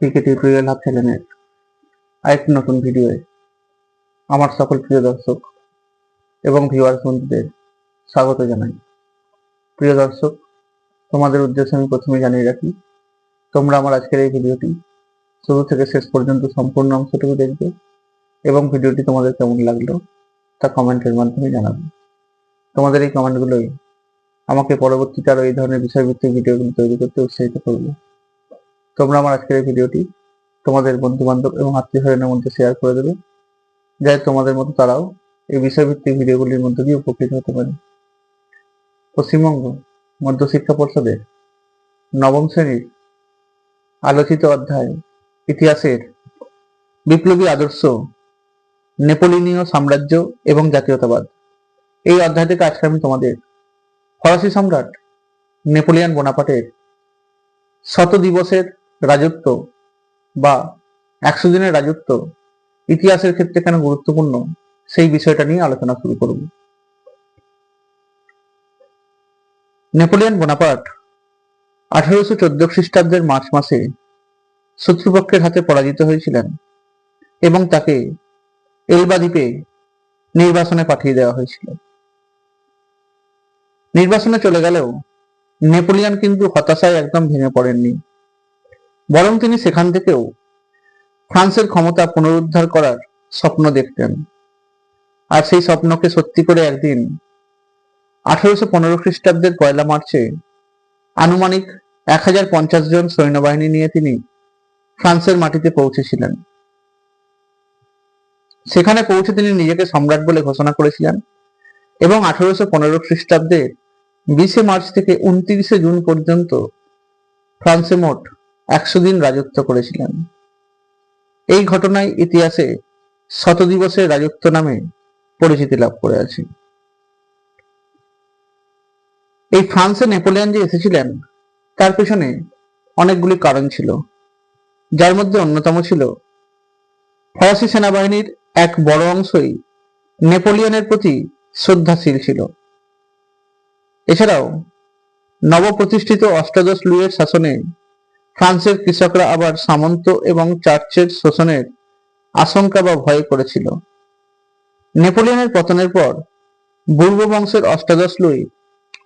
পিকে tutorial hub চ্যানেলের আরেকটি নতুন ভিডিওয়ে আমার সকল প্রিয় দর্শক এবং ভিউয়ার্স বন্ধুদের স্বাগত জানাই। প্রিয় দর্শক, তোমাদের উদ্দেশ্যে আমি প্রথমে জানিয়ে রাখি, তোমরা আমার আজকের এই ভিডিওটি শুরু থেকে শেষ পর্যন্ত সম্পূর্ণ অংশটুকু দেখবে এবং ভিডিওটি তোমাদের কেমন লাগলো তা কমেন্টের মাধ্যমে জানাবে। তোমাদের এই কমেন্টগুলোই আমাকে পরবর্তীতে আরও এই ধরনের বিষয়ভিত্তিক ভিডিওগুলো তৈরি করতে উৎসাহিত করবে। তোমরা আমার আজকের এই ভিডিওটি তোমাদের বন্ধু বান্ধব এবং আত্মীয় স্বজনের মধ্যে শেয়ার করে দেবে, যাতে তোমাদের মতো তারাও এই বিষয়ভিত্তিক ভিডিওগুলির মধ্যে দিয়ে উপকৃত হতে পারে। পশ্চিমবঙ্গ মধ্যশিক্ষা পর্ষদের নবম শ্রেণীর আলোচিত অধ্যায় ইতিহাসের বিপ্লবী আদর্শ, নেপোলিনীয় সাম্রাজ্য এবং জাতীয়তাবাদ, এই অধ্যায় থেকে আজকে আমি তোমাদের ফরাসি সম্রাট নেপোলিয়ান বোনাপার্টের 100 দিবসের রাজত্ব বা 100 দিনের রাজত্ব ইতিহাসের ক্ষেত্রে কেন গুরুত্বপূর্ণ সেই বিষয়টা নিয়ে আলোচনা শুরু করব। নেপোলিয়ান বোনাপার্ট 1814 খ্রিস্টাব্দের মার্চ মাসে শত্রুপক্ষের হাতে পরাজিত হয়েছিলেন এবং তাকে এলবা দ্বীপে নির্বাসনে পাঠিয়ে দেওয়া হয়েছিল। নির্বাসনে চলে গেলেও নেপোলিয়ান কিন্তু হতাশায় একদম ভেঙে পড়েননি, বরং তিনি সেখান থেকেও ফ্রান্সের ক্ষমতা পুনরুদ্ধার করার স্বপ্ন দেখতেন। আর সেই স্বপ্নকে সত্যি করে একদিন 1815 খ্রিস্টাব্দের 1 মার্চে আনুমানিক 1050 জন সৈন্যবাহিনী নিয়ে তিনি ফ্রান্সের মাটিতে পৌঁছেছিলেন। সেখানে পৌঁছে তিনি নিজেকে সম্রাট বলে ঘোষণা করেছিলেন এবং 1815 খ্রিস্টাব্দের 20 মার্চ থেকে 29 জুন পর্যন্ত ফ্রান্সে মোট 100 দিন রাজত্ব করেছিলেন। এই ঘটনায় ইতিহাসে 100 দিবসের রাজত্ব নামে পরিচিতি লাভ করে আছে। এই ফ্রান্সে নেপোলিয়ান যে এসেছিলেন তার পেছনে অনেকগুলি কারণ ছিল, যার মধ্যে অন্যতম ছিল ফরাসি সেনাবাহিনীর এক বড় অংশই নেপোলিয়নের প্রতি শ্রদ্ধাশীল ছিল। এছাড়াও নবপ্রতিষ্ঠিত অষ্টাদশ লুইয়ের শাসনে ফ্রান্সের কৃষকরা আবার সামন্ত এবং চার্চের শোষণের আশঙ্কা বা ভয় করেছিল। নেপোলিয়নের পতনের পর বুর্ব বংশের অষ্টাদশ লুই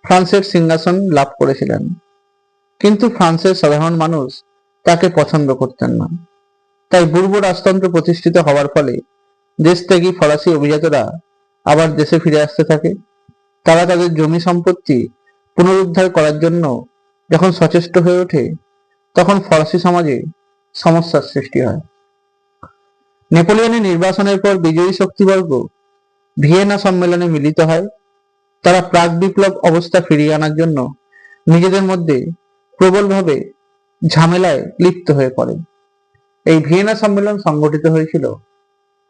ফ্রান্সের সিংহাসন লাভ করেছিলেন, কিন্তু ফ্রান্সের সাধারণ মানুষ তাকে পছন্দ করতেন না। তাই বুর্ব রাজতন্ত্র প্রতিষ্ঠিত হওয়ার ফলে দেশত্যাগী ফরাসি অভিজাতরা আবার দেশে ফিরে আসতে থাকে। তারা তাদের জমি সম্পত্তি পুনরুদ্ধার করার জন্য যখন সচেষ্ট হয়ে ওঠে, তখন ফরাসি সমাজে সমস্যার সৃষ্টি হয়। নেপোলিয়নের নির্বাসনের পর বিজয়ী শক্তিবর্গ ভিয়েনা সম্মেলনে মিলিত হয়। তারা প্রাক বিপ্লব অবস্থা ফিরিয়ে আনার জন্য নিজেদের মধ্যে প্রবলভাবে ঝামেলায় লিপ্ত হয়ে পড়ে। এই ভিয়েনা সম্মেলন সংগঠিত হয়েছিল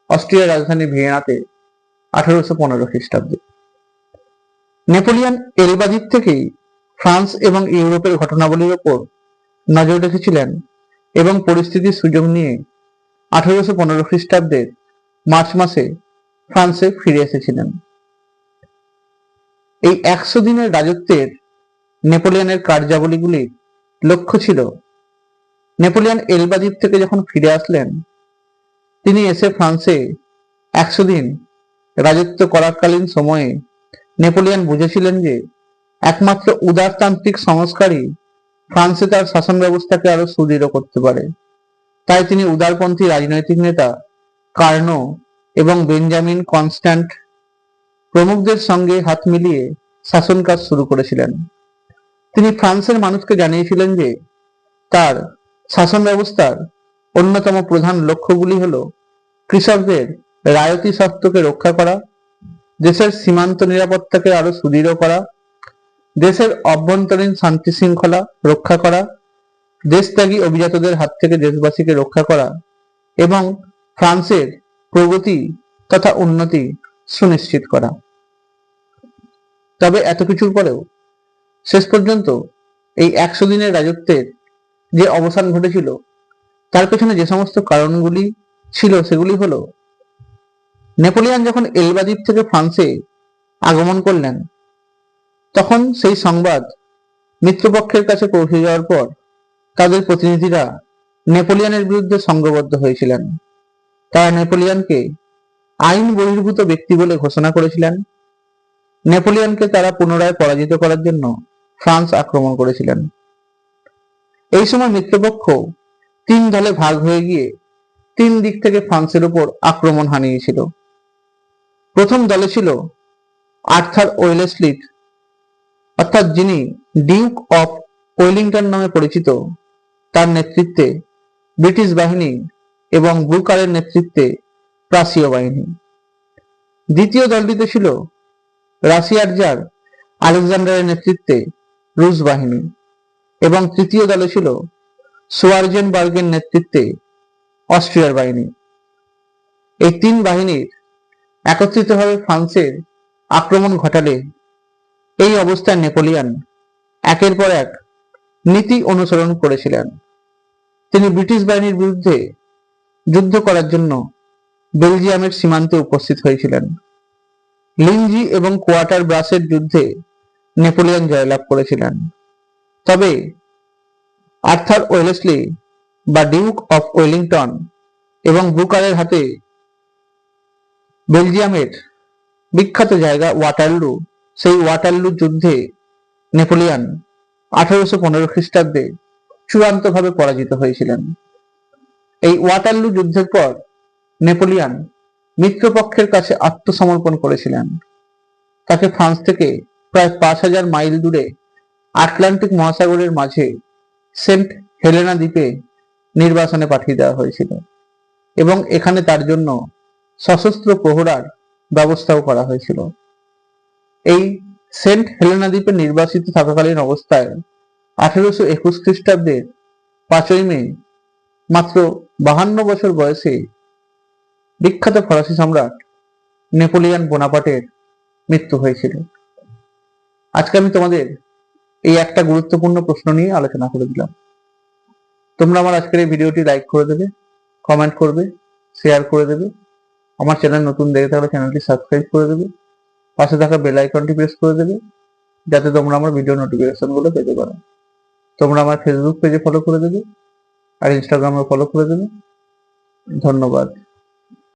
অস্ট্রিয়ার রাজধানী ভিয়েনাতে 1815 খ্রিস্টাব্দে। নেপোলিয়ন এলবা দ্বীপ থেকেই ফ্রান্স এবং ইউরোপের ঘটনাবলীর ওপর নজর রেখেছিলেন এবং পরিস্থিতির সুযোগ নিয়ে 1815 খ্রিস্টাব্দের মার্চ মাসে ফ্রান্সে ফিরে এসেছিলেন। এই 100 দিনের রাজত্বের নেপোলিয়নের কার্যাবলীগুলির লক্ষ্য ছিল, নেপোলিয়ন এলবা দ্বীপ থেকে যখন ফিরে আসলেন, তিনি এসে ফ্রান্সে 100 দিন রাজত্ব করাকালীন সময়ে নেপোলিয়ন বুঝেছিলেন যে একমাত্র উদারতান্ত্রিক সংস্কারই ফ্রান্সে তার শাসন ব্যবস্থাকে আরো সুদৃঢ় করতে পারে। তাই তিনি উদারপন্থী রাজনৈতিক নেতা কার্নো এবং বেঞ্জামিন কনস্ট্যান্ট প্রমুখদের সঙ্গে হাত মিলিয়ে শাসন কাজ শুরু করেছিলেন। তিনি ফ্রান্সের মানুষকে জানিয়েছিলেন যে তার শাসন ব্যবস্থার অন্যতম প্রধান লক্ষ্যগুলি হল কৃষকদের রায়তি স্বার্থকে রক্ষা করা, দেশের সীমান্ত নিরাপত্তাকে আরো সুদৃঢ় করা, দেশের অভ্যন্তরীণ শান্তি শৃঙ্খলা রক্ষা করা, দেশত্যাগী অভিজাতদের হাত থেকে দেশবাসীকে রক্ষা করা এবং ফ্রান্সের প্রগতি তথা উন্নতি সুনিশ্চিত করা। তবে এত কিছুর পরেও শেষ পর্যন্ত এই 100 দিনের রাজত্বের যে অবসান ঘটেছিল, তার পেছনে যে সমস্ত কারণগুলি ছিল সেগুলি হলো, নেপোলিয়ন যখন এলবা দ্বীপ থেকে ফ্রান্সে আগমন করলেন, তখন সেই সংবাদ মিত্রপক্ষের কাছে পৌঁছে যাওয়ার পর তাদের প্রতিনিধিরা নেপোলিয়নের বিরুদ্ধে সংঘবদ্ধ হয়েছিলেন। তারা নেপোলিয়নকে আইন বহির্ভূত ব্যক্তি বলে ঘোষণা করেছিলেন। নেপোলিয়নকে তারা পুনরায় পরাজিত করার জন্য ফ্রান্স আক্রমণ করেছিলেন। এই সময় মিত্রপক্ষ তিন দলে ভাগ হয়ে গিয়ে তিন দিক থেকে ফ্রান্সের উপর আক্রমণ হানিয়েছিল। প্রথম দলে ছিল আর্থার ওয়েলেসলি, অর্থাৎ যিনি ডিউক অফ ওয়েলিংটন নামে পরিচিত, তার নেতৃত্বে ব্রিটিশ বাহিনী এবং ব্রুকারের নেতৃত্বে প্রাসীয় বাহিনী। দ্বিতীয় দলটিতে ছিল রাশিয়ার জার আলেকজান্ডারের নেতৃত্বে রুশ বাহিনী এবং তৃতীয় দলে ছিল সোয়ার্জেনবার্গের নেতৃত্বে অস্ট্রিয়ার বাহিনী। এই তিন বাহিনীর একত্রিতভাবে ফ্রান্সের আক্রমণ ঘটালে এই অবস্থায় নেপোলিয়ন একের পর এক নীতি অনুসরণ করেছিলেন। তিনি ব্রিটিশ বাহিনীর বিরুদ্ধে যুদ্ধ করার জন্য বেলজিয়ামের সীমান্তে উপস্থিত হয়েছিলেন। লিঞ্জি এবং কোয়ার্টার ব্রাসের যুদ্ধে নেপোলিয়ন জয়লাভ করেছিলেন। তবে আর্থার ওয়েলেসলি বা ডিউক অফ ওয়েলিংটন এবং ব্রুকারের হাতে বেলজিয়ামের বিখ্যাত জায়গা ওয়াটারলু, সেই ওয়াটারলু যুদ্ধে নেপোলিয়ন 1815 খ্রিস্টাব্দে চূড়ান্তভাবে পরাজিত হয়েছিলেন। এই ওয়াটারলু যুদ্ধের পর নেপোলিয়ন মিত্রপক্ষের কাছে আত্মসমর্পণ করেছিলেন। তাকে ফ্রান্স থেকে প্রায় 5000 মাইল দূরে আটলান্টিক মহাসাগরের মাঝে সেন্ট হেলেনা দ্বীপে নির্বাসনে পাঠিয়ে দেওয়া হয়েছিল এবং এখানে তার জন্য সশস্ত্র প্রহরার ব্যবস্থাও করা হয়েছিল। এই সেন্ট হেলেনা দ্বীপে নির্বাসিত থাকাকালীন অবস্থায় 1821 খ্রিস্টাব্দের 5ই মে মাত্র 52 বছর বয়সে বিখ্যাত ফরাসি সম্রাট নেপোলিয়ন বোনাপার্টের মৃত্যু হয়েছিল। আজকে আমি তোমাদের এই একটা গুরুত্বপূর্ণ প্রশ্ন নিয়ে আলোচনা করে দিলাম। তোমরা আমার আজকের এই ভিডিওটি লাইক করে দেবে, কমেন্ট করবে, শেয়ার করে দেবে। আমার চ্যানেল নতুন দেখে থাকলে চ্যানেলটি সাবস্ক্রাইব করে দেবে, পাশে থাকা বেল আইকনটি প্রেস করে দেবে যাতে তোমরা আমার ভিডিও নোটিফিকেশন গুলো পেতে পারো। তোমরা আমার ফেসবুক পেজে ফলো করে দেবে আর ইনস্টাগ্রামে ফলো করে দেবে। ধন্যবাদ।